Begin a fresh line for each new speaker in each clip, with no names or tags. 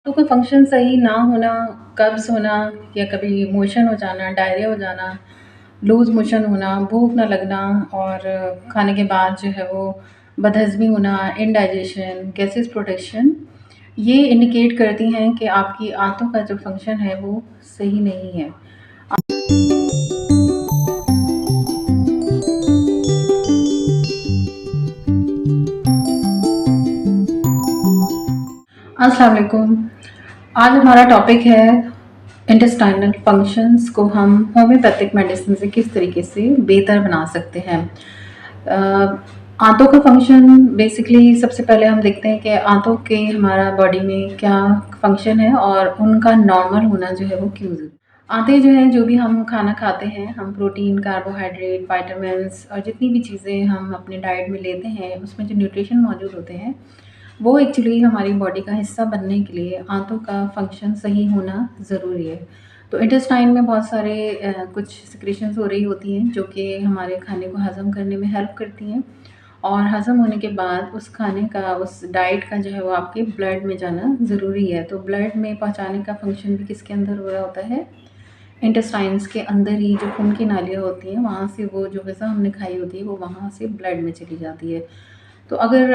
तो कोई फ़ंक्शन सही ना होना, कब्ज़ होना या कभी मोशन हो जाना, डायरिया हो जाना, लूज़ मोशन होना, भूख ना लगना और खाने के बाद जो है वो बदहज़मी होना, इंडाइजेशन, गैसेस प्रोडक्शन, ये इंडिकेट करती हैं कि आपकी आंतों का जो फ़ंक्शन है वो सही नहीं है। अस्सलाम वालेकुम। आज हमारा टॉपिक है इंटेस्टाइनल फंक्शंस को हम होम्योपैथिक मेडिसिन से किस तरीके से बेहतर बना सकते हैं। आंतों का फंक्शन बेसिकली सबसे पहले हम देखते हैं कि आंतों के हमारा बॉडी में क्या फंक्शन है और उनका नॉर्मल होना जो है वो क्यों ज़रूरी है। आते जो हैं, जो भी हम खाना खाते हैं, हम प्रोटीन, कार्बोहाइड्रेट, विटामिन्स और जितनी भी चीज़ें हम अपने डाइट में लेते हैं, उसमें जो न्यूट्रिशन मौजूद होते हैं, वो एक्चुअली हमारी बॉडी का हिस्सा बनने के लिए आंतों का फंक्शन सही होना ज़रूरी है। तो इंटेस्टाइन में बहुत सारे कुछ सिक्रीशंस हो रही होती हैं, जो कि हमारे खाने को हज़म करने में हेल्प करती हैं और हज़म होने के बाद उस खाने का, उस डाइट का जो है वो आपके ब्लड में जाना ज़रूरी है। तो ब्लड में पहुँचाने का फंक्शन भी किसके अंदर हो रहा होता है? इंटेस्टाइन्स के अंदर ही जो खून की नालियाँ होती हैं, वहाँ से वो जो ग़िज़ा हमने खाई होती है, वो वहाँ से ब्लड में चली जाती है। तो अगर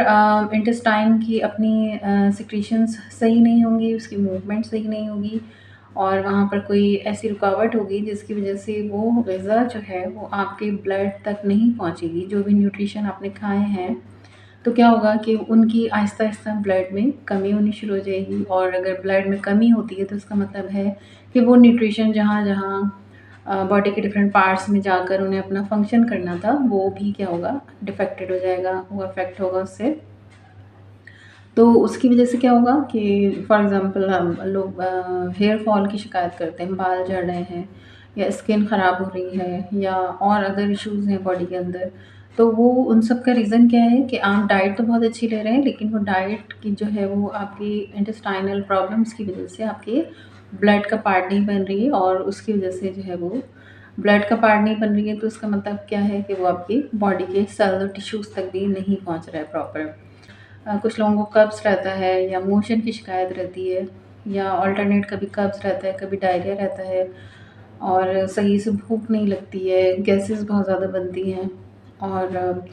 इंटेस्टाइन की अपनी सिक्रीशंस सही नहीं होंगी, उसकी मूवमेंट सही नहीं होगी और वहाँ पर कोई ऐसी रुकावट होगी जिसकी वज़ह से वो ग़िज़ा जो है वो आपके ब्लड तक नहीं पहुँचेगी, जो भी न्यूट्रिशन आपने खाए हैं, तो क्या होगा कि उनकी आहिस्ता-आहिस्ता ब्लड में कमी होनी शुरू हो जाएगी और अगर ब्लड में कमी होती है तो इसका मतलब है कि वो न्यूट्रिशन जहाँ-जहाँ बॉडी के डिफरेंट पार्ट्स में जाकर उन्हें अपना फंक्शन करना था, वो भी क्या होगा, डिफेक्टेड हो जाएगा, वो अफ़ेक्ट होगा उससे। तो उसकी वजह से क्या होगा कि फॉर एग्ज़ाम्पल हम लोग हेयर फॉल की शिकायत करते हैं, बाल झड़ रहे हैं या स्किन ख़राब हो रही है या और अदर इश्यूज़ हैं बॉडी के अंदर। तो वो उन सब का रीज़न क्या है कि आप डाइट तो बहुत अच्छी ले रहे हैं, लेकिन वो डाइट की जो है वो आपकी इंटेस्टाइनल प्रॉब्लम्स की वजह से आपके ब्लड का पार्ट नहीं बन रही है और उसकी वजह से जो है वो ब्लड का पार्ट नहीं बन रही है, तो इसका मतलब क्या है कि वो आपकी बॉडी के सेल्स और टिश्यूज़ तक भी नहीं पहुँच रहा है प्रॉपर। कुछ लोगों को कब्ज़ रहता है या मोशन की शिकायत रहती है या अल्टरनेट कभी कब्ज़ रहता है, कभी डायरिया रहता है और सही से भूख नहीं लगती है, गैसेस बहुत ज़्यादा बनती हैं और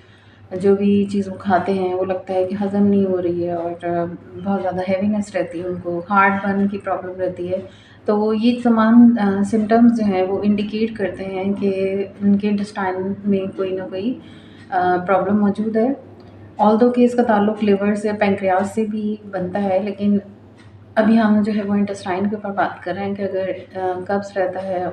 जो भी चीज़ वो खाते हैं वो लगता है कि हज़म नहीं हो रही है और बहुत ज़्यादा हैवीनेस रहती है, उनको हार्ट बर्न की प्रॉब्लम रहती है। तो ये तमाम सिम्पटम्स जो हैं वो इंडिकेट करते हैं कि उनके इंटेस्टाइन में कोई ना कोई प्रॉब्लम मौजूद है। ऑल्दो कि इसका ताल्लुक लिवर से, पैंक्रियास से भी बनता है, लेकिन अभी हम जो है वो इंटेस्टाइन के ऊपर बात कर रहे हैं कि अगर कब्ज़ रहता है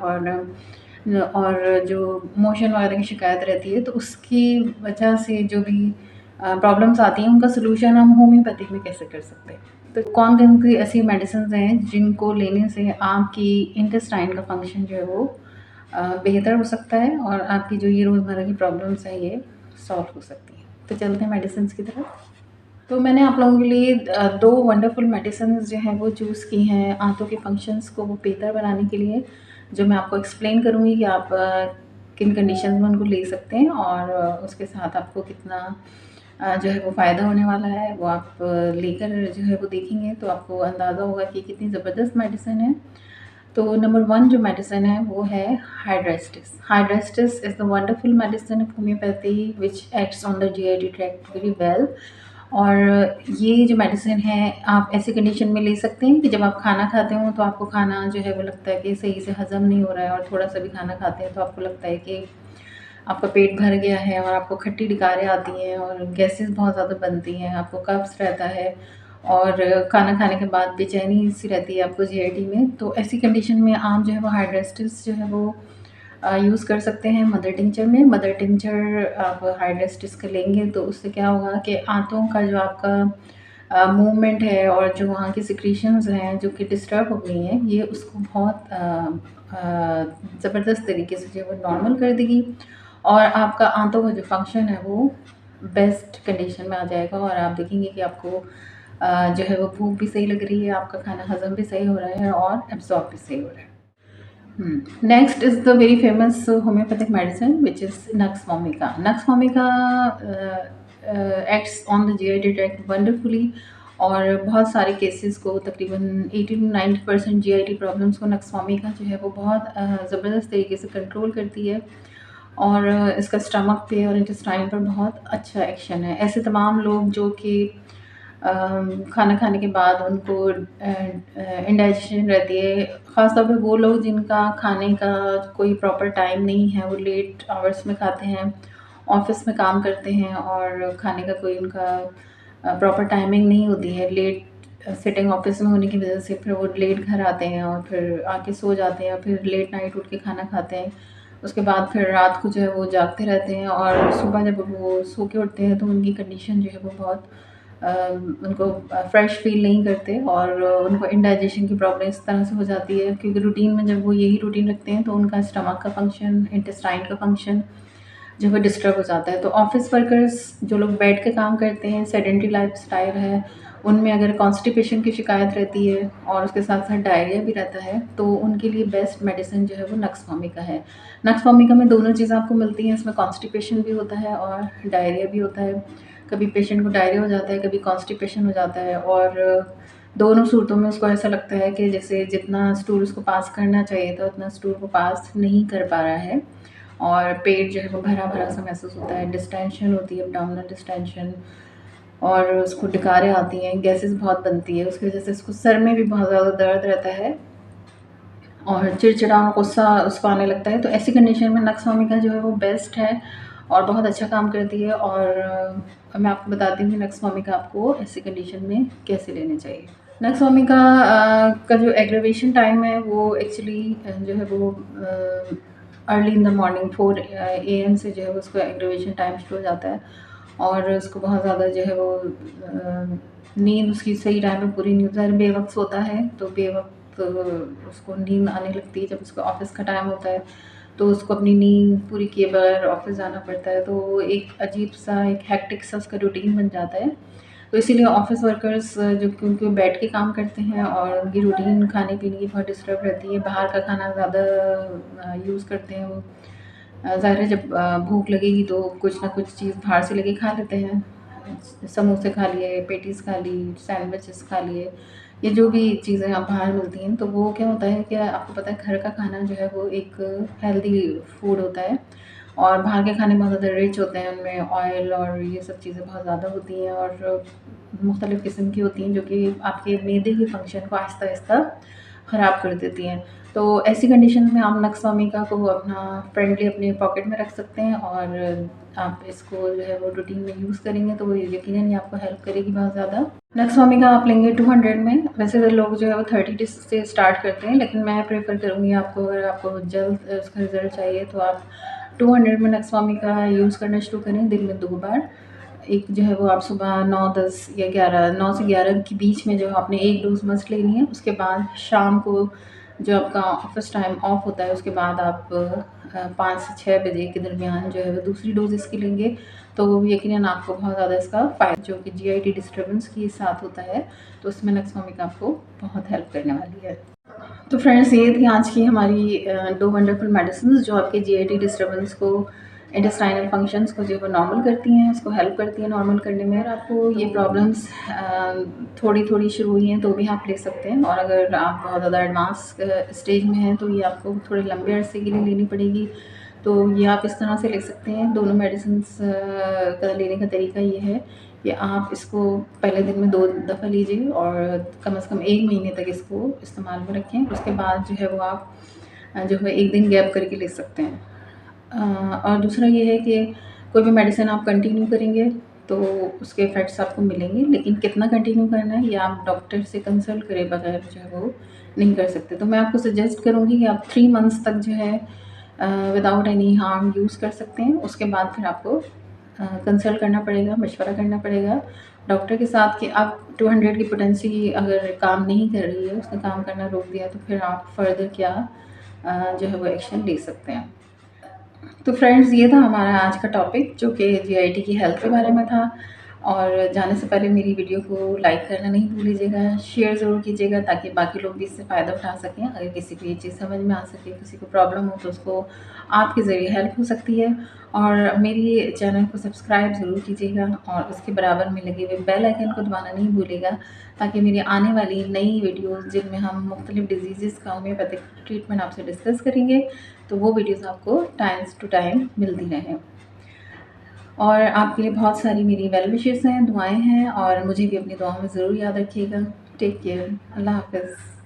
और जो मोशन वगैरह की शिकायत रहती है, तो उसकी वजह से जो भी प्रॉब्लम्स आती हैं, उनका सॉल्यूशन हम होम्योपैथिक में कैसे कर सकते हैं। तो कौन-कौन सी ऐसी मेडिसिन्स हैं जिनको लेने से आपकी इंटेस्टाइन का फंक्शन जो है वो बेहतर हो सकता है और आपकी जो ये रोज़मर्रा की प्रॉब्लम्स हैं, ये सॉल्व हो सकती हैं। तो चलते हैं मेडिसिन्स की तरफ। तो मैंने आप लोगों के लिए 2 वंडरफुल मेडिसिन्स जो हैं वो चूज़ की हैं आँतों के फंक्शंस को वो बेहतर बनाने के लिए, जो मैं आपको एक्सप्लेन करूँगी कि आप किन कंडीशंस में उनको ले सकते हैं और उसके साथ आपको कितना जो है वो फ़ायदा होने वाला है, वो आप लेकर जो है वो देखेंगे तो आपको अंदाज़ा होगा कि कितनी ज़बरदस्त मेडिसिन है। तो नंबर 1 जो मेडिसिन है वो है hydrastis. Hydrastis is the wonderful medicine of homoeopathy which acts on the GIT tract very well. और ये जो मेडिसिन है आप ऐसी कंडीशन में ले सकते हैं कि जब आप खाना खाते हो तो आपको खाना जो है वो लगता है कि सही से हज़म नहीं हो रहा है और थोड़ा-सा भी खाना खाते हैं तो आपको लगता है कि आपका पेट भर गया है और आपको खट्टी डिकारें आती हैं और गैसेस बहुत ज़्यादा बनती हैं, आपको कब्ज़ रहता है और खाना खाने के बाद बेचैनी-सी रहती है आपको जीआईटी में। तो ऐसी कंडीशन में आप जो है वो हाइड्रेस्टिस जो है वो यूज़ कर सकते हैं मदर टिंचर में। मदर टिंचर आप हाइड्रेस्टिस का लेंगे तो उससे क्या होगा कि आँतों का जो आपका मूवमेंट है और जो वहाँ की सिक्रीशंस हैं जो कि डिस्टर्ब हो गई हैं, ये उसको बहुत ज़बरदस्त तरीके से जो है वो नॉर्मल कर देगी और आपका आँतों का जो फंक्शन है वो बेस्ट कंडीशन में आ जाएगा और आप देखेंगे कि आपको जो है वो भूख भी सही लग रही है, आपका खाना हज़म भी सही हो रहा है और एब्ज़ॉर्ब भी सही हो रहा है। Next is the very famous homeopathic medicine, which is Nux vomica. Nux vomica acts on the GI tract wonderfully और बहुत सारे केसेस को तकरीबन 80 टू 90% जीआईटी प्रॉब्लम्स को नक्सवामी जो है वो बहुत ज़बरदस्त तरीके से कंट्रोल करती है, और इसका स्टमक पे और इंटेस्टाइन पर बहुत अच्छा एक्शन है। ऐसे तमाम लोग जो कि खाना खाने के बाद उनको इंडाइजेशन रहती है, ख़ास तौर पे वो लोग जिनका खाने का कोई प्रॉपर टाइम नहीं है, वो लेट आवर्स में खाते हैं, ऑफिस में काम करते हैं और खाने का कोई उनका प्रॉपर टाइमिंग नहीं होती है, लेट सिटिंग ऑफिस में होने की वजह से फिर वो लेट घर आते हैं और फिर आके सो जाते हैं, फिर लेट नाइट उठ के खाना खाते हैं। उसके बाद फिर रात को जो है वो जागते रहते हैं और सुबह जब वो सो के उठते हैं तो उनकी कंडीशन जो है वो बहुत उनको फ्रेश फ़ील नहीं करते और उनको इंडाइजेशन की प्रॉब्लम इस तरह से हो जाती है, क्योंकि रूटीन में जब वो यही रूटीन रखते हैं तो उनका स्टमक का फंक्शन, इंटेस्टाइन का फंक्शन जो है डिस्टर्ब हो जाता है। तो ऑफ़िस वर्कर्स जो लोग बैठ के काम करते हैं, सेडेंटरी लाइफ़स्टाइल है, उनमें अगर कॉन्स्टिपेशन की शिकायत रहती है और उसके साथ-साथ डायरिया भी रहता है, तो उनके लिए बेस्ट मेडिसिन जो है वो नक्स वोमिका है। नक्स वोमिका में दोनों चीज़ें आपको मिलती हैं, इसमें कॉन्स्टिपेशन भी होता है और डायरिया भी होता है। कभी पेशेंट को डायरिया हो जाता है, कभी कॉन्स्टिपेशन हो जाता है, और दोनों सूरतों में उसको ऐसा लगता है कि जैसे जितना स्टूल उसको पास करना चाहिए था, उतना स्टूल वो पास नहीं कर पा रहा है और पेट जो है वो भरा-भरा सा महसूस होता है, डिस्टेंशन होती है, एब्डोमिनल डिस्टेंशन, और उसको डकारें आती हैं, गैसेस बहुत बनती है, उसकी वजह से उसको सर में भी बहुत ज़्यादा दर्द रहता है और चिड़चिड़ा गुस्सा उसको आने लगता है। तो ऐसी कंडीशन में नक्स वोमिका जो है वो बेस्ट है और बहुत अच्छा काम करती है, और मैं आपको बताती हूँ कि नक्स वोमिका आपको ऐसी कंडीशन में कैसे लेने चाहिए। नक्स वोमिका का जो एग्रीवेशन टाइम है वो एक्चुअली जो है वो early in the morning 4 AM से जो है उसका एग्रीवेशन टाइम शुरू हो जाता है, और उसको बहुत ज़्यादा जो है वो नींद उसकी सही टाइम पे पूरी नहीं होती है, बेवक़्त सोता है तो बेवक़्त उसको नींद आने लगती है। जब उसका ऑफ़िस का टाइम होता है तो उसको अपनी नींद पूरी किए बगैर ऑफ़िस जाना पड़ता है, तो एक अजीब-सा, एक हेक्टिक सा उसका रूटीन बन जाता है। तो इसीलिए ऑफ़िस वर्कर्स जो, क्योंकि वो बैठ के काम करते हैं और उनकी रूटीन खाने-पीने की बहुत डिस्टर्ब रहती है, बाहर का खाना ज़्यादा यूज़ करते हैं वो। ज़ाहिर है जब भूख लगेगी तो कुछ ना कुछ चीज़ बाहर से लेके खा लेते हैं। समोसे खा लिए, पेटीज़ खा ली, सैंडविचेस खा लिए, ये जो भी चीज़ें आप बाहर मिलती हैं, तो वो क्या होता है कि आपको पता है घर का खाना जो है वो एक हेल्दी फूड होता है, और बाहर के खाने बहुत ज़्यादा रिच होते हैं, उनमें ऑयल और ये सब चीज़ें बहुत ज़्यादा होती हैं और मुख्तलिफ़ किस्म की होती हैं जो कि आपके मैदे के फंक्शन को आहिस्ता-आहिस्ता ख़राब कर देती हैं। तो ऐसी कंडीशन में आप नक्स वोमिका को अपना फ्रेंडली अपने पॉकेट में रख सकते हैं, और आप इसको जो है वो रूटीन में यूज़ करेंगे तो वो यकीनन ही आपको हेल्प करेगी बहुत ज़्यादा। नक्स वोमिका आप लेंगे 200 में, वैसे तो लोग जो है वो 30 से स्टार्ट करते हैं, लेकिन मैं प्रेफ़र करूँगी आपको, अगर आपको जल्द उसका रिज़ल्ट चाहिए तो आप 200 में नक्स वोमिका यूज़ करना शुरू करें, दिन में 2 बार। एक जो है वो आप सुबह 9-10 या 11, 9 से 11 के बीच में जो आपने एक डोज़ मस्ट लेनी है, उसके बाद शाम को जो आपका ऑफ़िस टाइम ऑफ होता है उसके बाद आप 5 से 6 बजे के दरमियान जो है वो दूसरी डोज़ इसकी लेंगे, तो यकीनन आपको बहुत ज़्यादा इसका फ़ायदा, जो कि जीआईटी डिस्टर्बेंस के साथ होता है, तो उसमें नक्स वोमिका आपको बहुत हेल्प करने वाली है। तो फ्रेंड्स, ये थी आज की हमारी 2 वंडरफुल मेडिसिन्स जो आपके जीआईटी डिस्टर्बेंस को, इंटेस्टाइनल फंक्शंस को जो है वो नॉर्मल करती हैं, उसको हेल्प करती हैं नॉर्मल करने में। अगर आपको ये प्रॉब्लम्स थोड़ी-थोड़ी शुरू हुई हैं तो भी आप ले सकते हैं, और अगर आप बहुत ज़्यादा एडवांस स्टेज में हैं तो ये आपको थोड़े लंबे अरसे के लिए लेनी पड़ेगी। तो ये आप इस तरह से ले सकते हैं। दोनों मेडिसिन्स का लेने का तरीका ये है कि आप इसको पहले दिन में 2 दफ़ा लीजिए और कम से कम 1 महीने तक इसको इस्तेमाल में रखें। उसके बाद जो है वो आप जो है 1 दिन गैप करके ले सकते हैं। और दूसरा ये है कि कोई भी मेडिसिन आप कंटिन्यू करेंगे तो उसके इफ़ेक्ट्स आपको मिलेंगे, लेकिन कितना कंटिन्यू करना है ये आप डॉक्टर से कंसल्ट करे बगैर जो है वो नहीं कर सकते। तो मैं आपको सजेस्ट करूँगी कि आप 3 मंथ्स तक जो है विदाउट एनी हार्म यूज़ कर सकते हैं। उसके बाद फिर आपको कंसल्ट करना पड़ेगा, मशवरा करना पड़ेगा डॉक्टर के साथ कि आप 200 की पोटेंसी अगर काम नहीं कर रही है, उसने काम करना रोक दिया, तो फिर आप फर्दर क्या जो है वो एक्शन ले सकते हैं। तो फ्रेंड्स, ये था हमारा आज का टॉपिक जो कि जीआईटी की हेल्थ के बारे में था। और जाने से पहले मेरी वीडियो को लाइक करना नहीं भूलिएगा, शेयर ज़रूर कीजिएगा ताकि बाकी लोग भी इससे फ़ायदा उठा सकें। अगर किसी को ये चीज़ समझ में आ सके, किसी को प्रॉब्लम हो तो उसको आपके ज़रिए हेल्प हो सकती है। और मेरी चैनल को सब्सक्राइब ज़रूर कीजिएगा और उसके बराबर में लगे हुए बेल आइकन को दबाना नहीं भूलिएगा ताकि मेरी आने वाली नई वीडियोज़ जिनमें हम मुख्तलिफ़ डिजीज़ेज़ का होम्योपैथिक ट्रीटमेंट आपसे डिस्कस करेंगे, तो वो वीडियोज़ आपको टाइम टू टाइम मिलती रहें। और आपके लिए बहुत सारी मेरी वेल विशेज़ हैं, दुआएँ हैं और मुझे भी अपनी दुआओं में ज़रूर याद रखिएगा। Take care. अल्लाह हाफ़िज़।